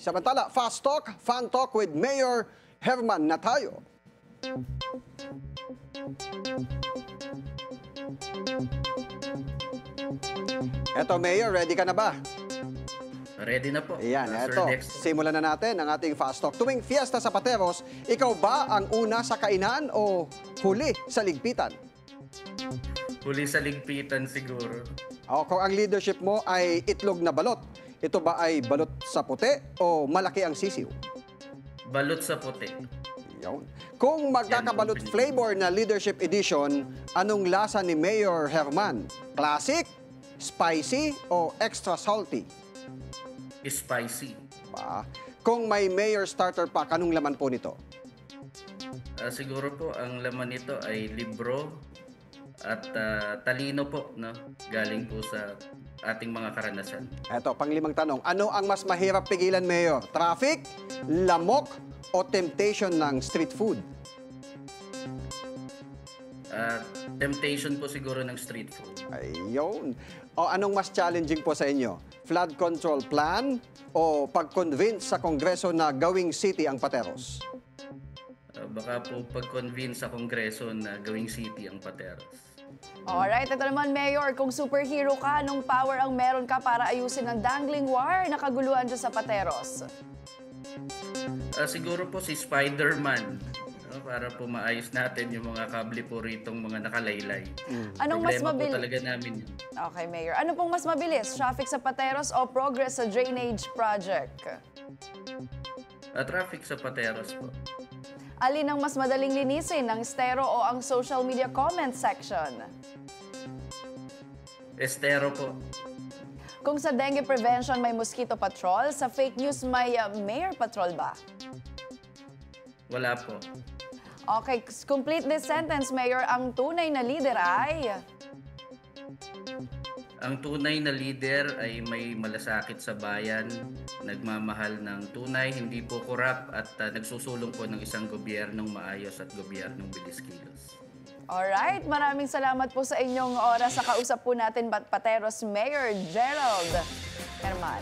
Samantala, Fast Talk, Fun Talk with Mayor Herman na tayo. Eto, Mayor, ready ka na ba? Ready na po. Ayan, Sir eto. Dex. Simulan na natin ang ating Fast Talk. Tuwing Fiesta sa Pateros, ikaw ba ang una sa kainan o huli sa ligpitan? Huli sa ligpitan siguro. O kung ang leadership mo ay itlog na balot, ito ba ay balot sa puti o malaki ang sisiw? Balot sa puti. Yun. Kung magkakabalot flavor na leadership edition, anong lasa ni Mayor Herman? Classic, spicy o extra salty? Spicy. Kung may Mayor starter pack, anong laman po nito? Siguro po ang laman nito ay libro at talino po, no? Galing po sa ating mga karanasan. Eto, panglimang tanong. Ano ang mas mahirap pigilan, Mayor? Traffic, lamok, o temptation ng street food? Temptation po siguro ng street food. Ayun. O anong mas challenging po sa inyo? Flood control plan o pag-convince sa Kongreso na gawing city ang Pateros? Baka po pag-convince sa Kongreso na gawing city ang Pateros. Alright, ito naman, Mayor, kung superhero ka, anong power ang meron ka para ayusin ang dangling wire na kaguluhan dyan sa Pateros? Siguro po si Spider-Man, no? Para po maayos natin yung mga kable po ritong mga nakalaylay. Anong mas Problema po mabilis? talaga namin yun. Okay, Mayor. Ano pong mas mabilis? Traffic sa Pateros o progress sa drainage project? Traffic sa Pateros po. Alin ang mas madaling linisin, ang estero o ang social media comment section? Estero po. Kung sa dengue prevention may mosquito patrol, sa fake news may mayor patrol ba? Wala po. Okay, complete this sentence, Mayor. Ang tunay na leader ay... Ang tunay na leader ay may malasakit sa bayan, nagmamahal ng tunay, hindi po korap at nagsusulong po ng isang gobyernong maayos at gobyernong bilis-kilos. Alright, maraming salamat po sa inyong oras sa kausap po natin Pateros Mayor Gerald Herman.